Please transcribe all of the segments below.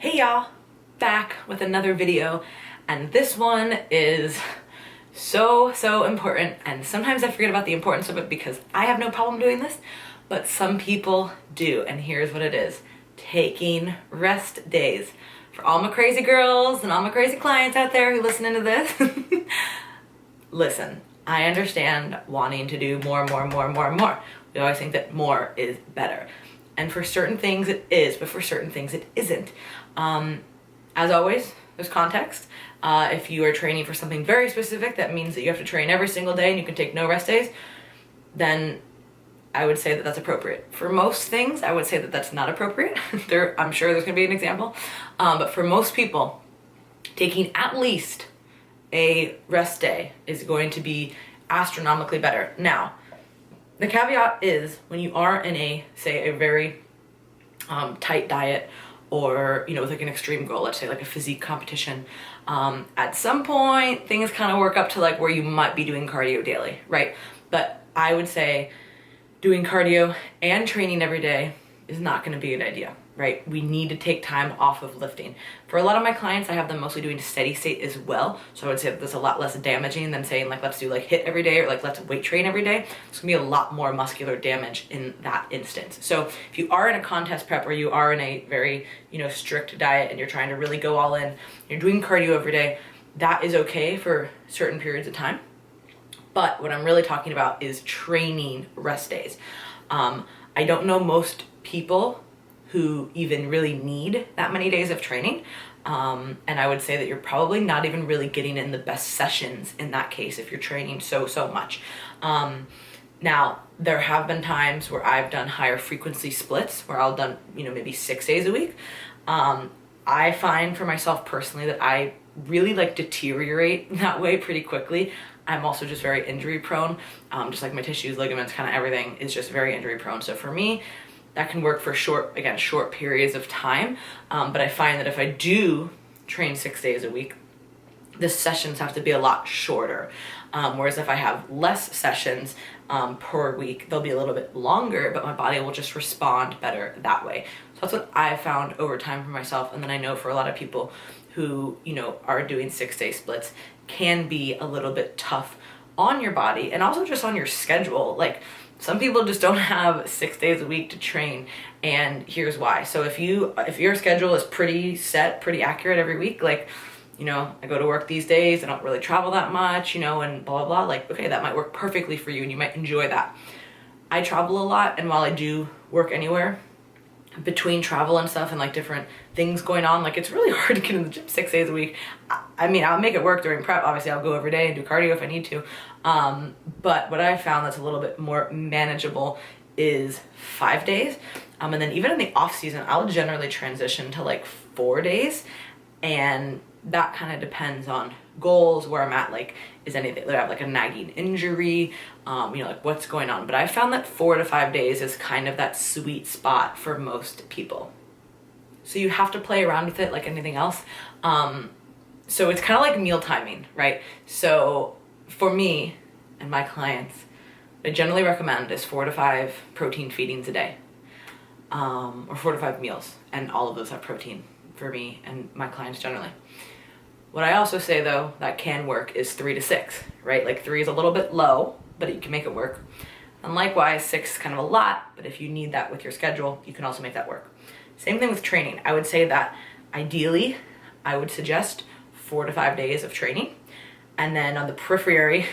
Hey y'all, back with another video, and this one is so important, and sometimes I forget about the importance of it because I have no problem doing this, but some people do, and here's what it is. Taking rest days. For all my crazy girls and all my crazy clients out there who listen to this, listen, I understand wanting to do more. We always think that more is better. And for certain things it is, but for certain things it isn't. As always, there's context. If you are training for something very specific, that means that you have to train every single day and you can take no rest days, then I would say that that's appropriate. For most things, I would say that that's not appropriate. I'm sure there's gonna be an example. But for most people, taking at least a rest day is going to be astronomically better. Now, the caveat is when you are in a very tight diet, or with like an extreme goal, let's say like a physique competition, at some point things kind of work up to like where you might be doing cardio daily, right? But I would say doing cardio and training every day is not going to be a good idea, right? We need to take time off of lifting. For a lot of my clients, I have them mostly doing steady state as well. So I would say that that's a lot less damaging than saying like, let's do like HIIT every day or like let's weight train every day. It's gonna be a lot more muscular damage in that instance. So if you are in a contest prep or you are in a very, strict diet and you're trying to really go all in, you're doing cardio every day, that is okay for certain periods of time. But what I'm really talking about is training rest days. I don't know most people who even really need that many days of training. And I would say that you're probably not even really getting in the best sessions in that case if you're training so much. Now, there have been times where I've done higher frequency splits where I'll done, maybe 6 days a week. I find for myself personally that I really like deteriorate that way pretty quickly. I'm also just very injury prone. Just like my tissues, ligaments, kind of everything is just very injury prone. So for me, that can work for short periods of time. But I find that if I do train 6 days a week, the sessions have to be a lot shorter. Whereas if I have less sessions per week, they'll be a little bit longer, but my body will just respond better that way. So that's what I've found over time for myself. And then I know for a lot of people who, are doing 6-day splits, can be a little bit tough on your body and also just on your schedule. Like, some people just don't have 6 days a week to train, and here's why. So if your schedule is pretty set, pretty accurate every week, like, I go to work these days, I don't really travel that much, and blah, blah, blah, like, okay, that might work perfectly for you and you might enjoy that. I travel a lot, and while I do work anywhere, between travel and stuff and like different things going on, like it's really hard to get in the gym 6 days a week. I mean, I'll make it work during prep. Obviously, I'll go every day and do cardio if I need to. But what I found that's a little bit more manageable is 5 days. And then even in the off season, I'll generally transition to like 4 days. And that kind of depends on goals, where I'm at, like, is anything that I have like a nagging injury, like what's going on. But I found that 4 to 5 days is kind of that sweet spot for most people. So you have to play around with it like anything else. So it's kind of like meal timing, right? So for me and my clients, what I generally recommend is 4 to 5 protein feedings a day, or 4 to 5 meals, and all of those have protein for me and my clients generally. What I also say though that can work is 3 to 6, right? Like 3 is a little bit low, but you can make it work. And likewise, 6 is kind of a lot, but if you need that with your schedule, you can also make that work. Same thing with training. I would say that ideally, I would suggest 4 to 5 days of training. And then on the periphery,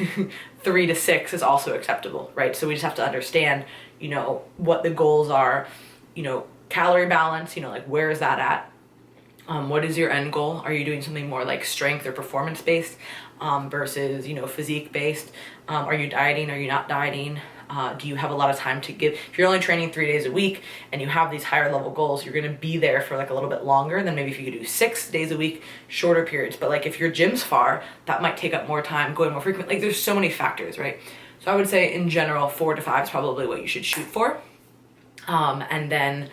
3 to 6 is also acceptable, right? So we just have to understand, what the goals are, calorie balance, like where is that at? What is your end goal? Are you doing something more like strength or performance based versus, physique based? Are you dieting? Are you not dieting? Do you have a lot of time to give? If you're only training 3 days a week and you have these higher level goals, you're going to be there for like a little bit longer than maybe if you could do 6 days a week, shorter periods. But like if your gym's far, that might take up more time, going more frequent. Like there's so many factors, right? So I would say in general, 4 to 5 is probably what you should shoot for. And then,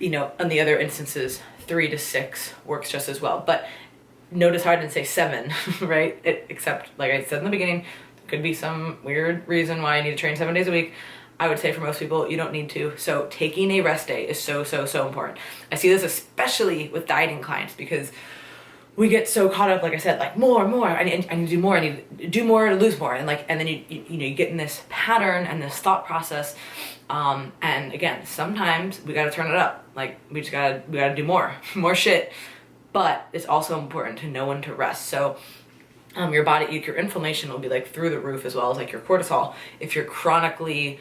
in the other instances, 3 to 6 works just as well. But notice how I didn't say 7, right? Except, like I said in the beginning, there could be some weird reason why I need to train 7 days a week. I would say for most people, you don't need to. So taking a rest day is so, so, so important. I see this especially with dieting clients because we get so caught up, like I said, like more, I need to do more, I need to do more to lose more. And like, and then you get in this pattern and this thought process. And again, sometimes we gotta turn it up. Like we gotta do more shit. But it's also important to know when to rest. So your body, your inflammation will be like through the roof, as well as like your cortisol. If you're chronically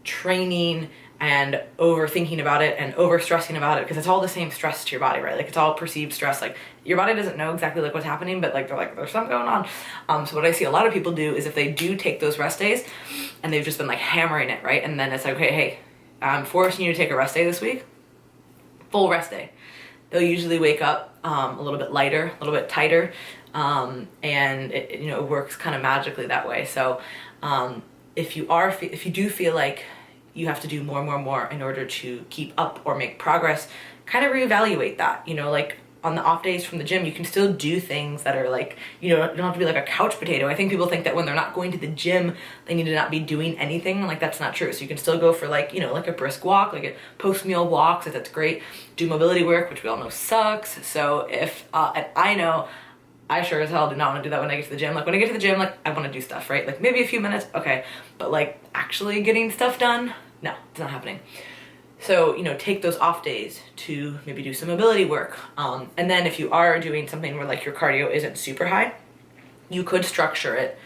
training and overthinking about it and over stressing about it, because it's all the same stress to your body, right? Like it's all perceived stress. Like your body doesn't know exactly like what's happening, but like they're like, there's something going on. So what I see a lot of people do is if they do take those rest days and they've just been like hammering it, right? And then it's like, okay, hey, I'm forcing you to take a rest day this week, full rest day. They'll usually wake up a little bit lighter, a little bit tighter, and it works kind of magically that way. So if you do feel like you have to do more in order to keep up or make progress, kind of reevaluate that. Like on the off days from the gym, you can still do things that are like, you don't have to be like a couch potato. I think people think that when they're not going to the gym, they need to not be doing anything. Like that's not true. So you can still go for like, like a brisk walk, like a post-meal walk, so that's great. Do mobility work, which we all know sucks. So if, and I know, I sure as hell do not want to do that when I get to the gym. Like when I get to the gym, like I want to do stuff, right? Like maybe a few minutes, okay. But like actually getting stuff done, no, it's not happening. So, take those off days to maybe do some mobility work. And then if you are doing something where like your cardio isn't super high, you could structure it,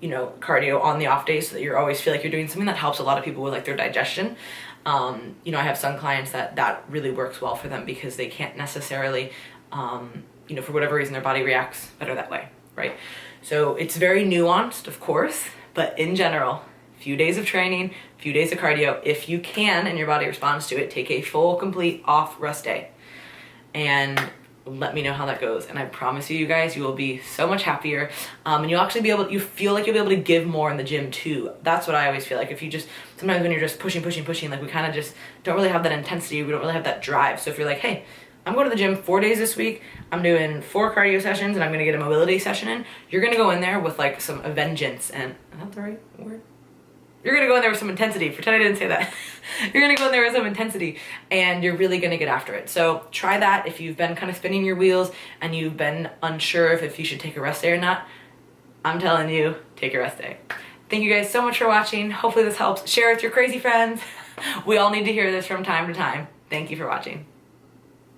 cardio on the off days so that you always feel like you're doing something. That helps a lot of people with like their digestion. I have some clients that really works well for them because they can't necessarily, for whatever reason, their body reacts better that way, right? So it's very nuanced, of course, but in general, few days of training, few days of cardio. If you can and your body responds to it, take a full, complete off rest day and let me know how that goes. And I promise you guys, you will be so much happier. And you'll actually you feel like you'll be able to give more in the gym too. That's what I always feel like. Sometimes when you're just pushing, like we kind of just don't really have that intensity. We don't really have that drive. So if you're like, hey, I'm going to the gym 4 days this week, I'm doing 4 cardio sessions and I'm going to get a mobility session in, you're going to go in there with like some vengeance. And is that the right word? You're going to go in there with some intensity. Pretend I didn't say that. You're going to go in there with some intensity and you're really going to get after it. So try that if you've been kind of spinning your wheels and you've been unsure if you should take a rest day or not. I'm telling you, take a rest day. Thank you guys so much for watching. Hopefully this helps. Share it with your crazy friends. We all need to hear this from time to time. Thank you for watching.